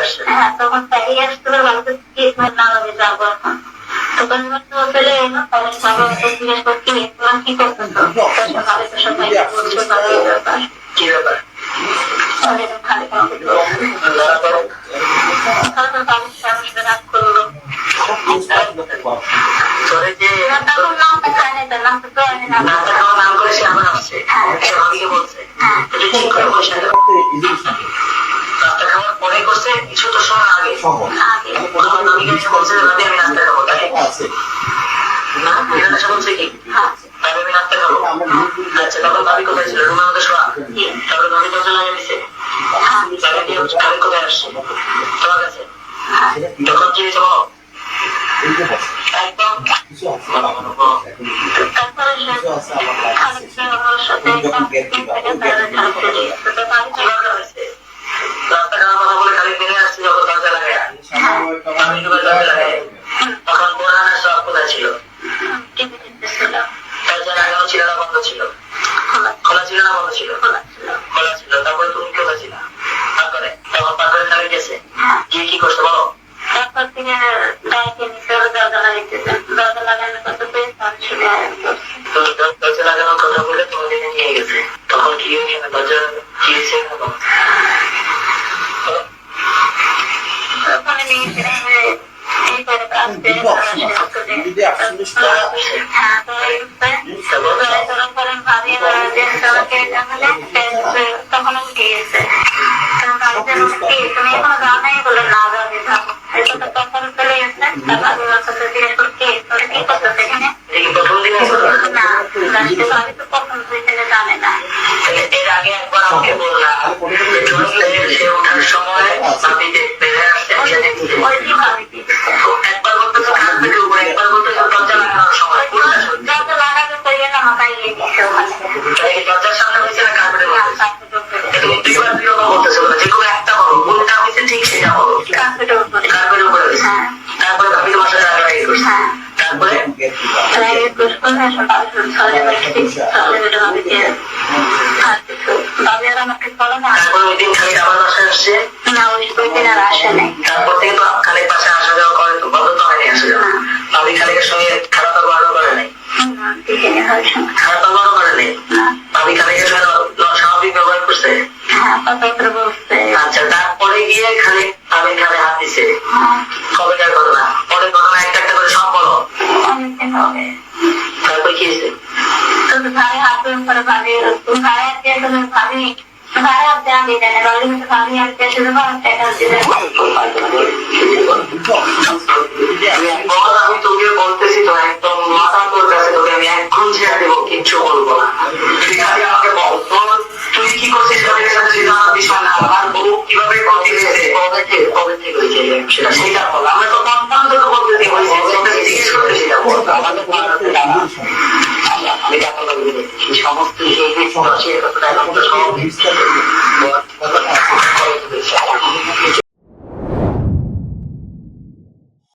আসছে। হ্যাঁ, তখন তাই আসছিল বাড়িতে ট্রিটমেন্ট না লাগে যাবো এখন। তখন চলে এলো, তাহলে সবাই জিজ্ঞেস করছি তোমার কি করতেছো? ভালো তো সবাই বলছে ভালো ব্যাপার। কি ব্যাপার? খালি রাগ করলো। তখন নামটা খায় না, তার নামটা তো আমি নাম করে সে আমার আসছে। সে ভাবিকে বলছে ঠিক করে বসে নাস্তা খাওয়ার পরে করছে কিছু তো সময় আগে তোমার ভাবিকে এসে বলছে ভাবি আমি নাস্তা খাবো, তাই না? এটা এসে বলছে কি ভাবি আমি নাস্তা খাবো। আচ্ছা, তখন ভাবি কোথায় ছিল? রুমের মধ্যে শোয়া। তারপরে ভাবি দরজা লাগিয়ে দিছে। ভাবি কোথায় আসছে? তোমার কাছে। তখন কি হয়েছে বলো? একদম রাস্তা খাওয়ার কথা বলে খালি বেড়ে আসছে যখন দরজা লাগায় তখন বোরহানের সব কোথায় ছিল? দরজা লাগানো ছিল না বন্ধ ছিল? খোলা ছিল না বন্ধ ছিল? খোলা ছিল। তারপরে তুমি কোথায় ছিল? পাকড়ে। তখন পাকড়ে খালি গেছে গিয়ে কি করতে বলো? তারপর থেকে ডাইকে নিচে দরজা লাগাইতেছে। দরজা লাগানোর কথা পেয়ে দরজা লাগানোর কথা বলে তোমাকে নিয়ে গেছে। তখন কি দরজা কি হয়েছে? ওখানে নিয়ে তখন গিয়েছে তুমি এখনো যাও নাই বলে না যাবে থাকো তখন চলে গেছে। কি করতো সেখানে? না আমি তো প্রথম সেখানে জানে না। এর আগে একবার আমাকে বললাম সে ওঠার সময় আমি দেখতে একবার বলতে তো কান থেকে উপরে, একবার বলতে দরজা লাগানোর সময় দরজা লাগাতে তৈরি না মাথায় গিয়ে দিচ্ছে ওখানে। দরজার সামনে হয়েছে না কার্পেটে তুমি দুইবার দুইবার বলতেছো যে কোনো একটা বলো, কোনটা হয়েছে ঠিক সেটা বলো। কার্পেটের উপরে হয়েছে। তারপরে ভাবি তোমার সাথে আগে করছে। তারপরে ওই দিন খালি আমার বাসায় আসছে না? ওই দিন আর আসে নাই। তারপর থেকে তো খালির পাশে আসা যাওয়া করে তো বন্ধ তো হয়নি আসা যাওয়া। ভাবি খালিকের সঙ্গে খারাপ ব্যবহারও করে নাই? খারাপ ব্যবহারও করে নাই? ভাবি খালিকের সঙ্গে স্বাভাবিক ব্যবহার করছে? আচ্ছা, তারপরে গিয়ে খালি আমি খালি হাত দিছে কবেকার ঘটনা? পরের ঘটনা একটা একটা করে সব বলো। তারপরে কি হয়েছে? আমি তোকে বলতেছি তো একদম মাথা তোর কাছে, তোকে আমি এখন ছেড়ে দেবো, কিচ্ছু বলবো না। আমাকে বল তুই কি করছিস? বিষয় না আমার বউ কিভাবে ক্ষতি হয়েছে কবে থেকে হয়েছে সেটা বল। আমরা তো কনফার্ম তোকে বলতেছি জিজ্ঞেস করতে সেটা বল। আমি টাকা লাগবে সমস্ত সব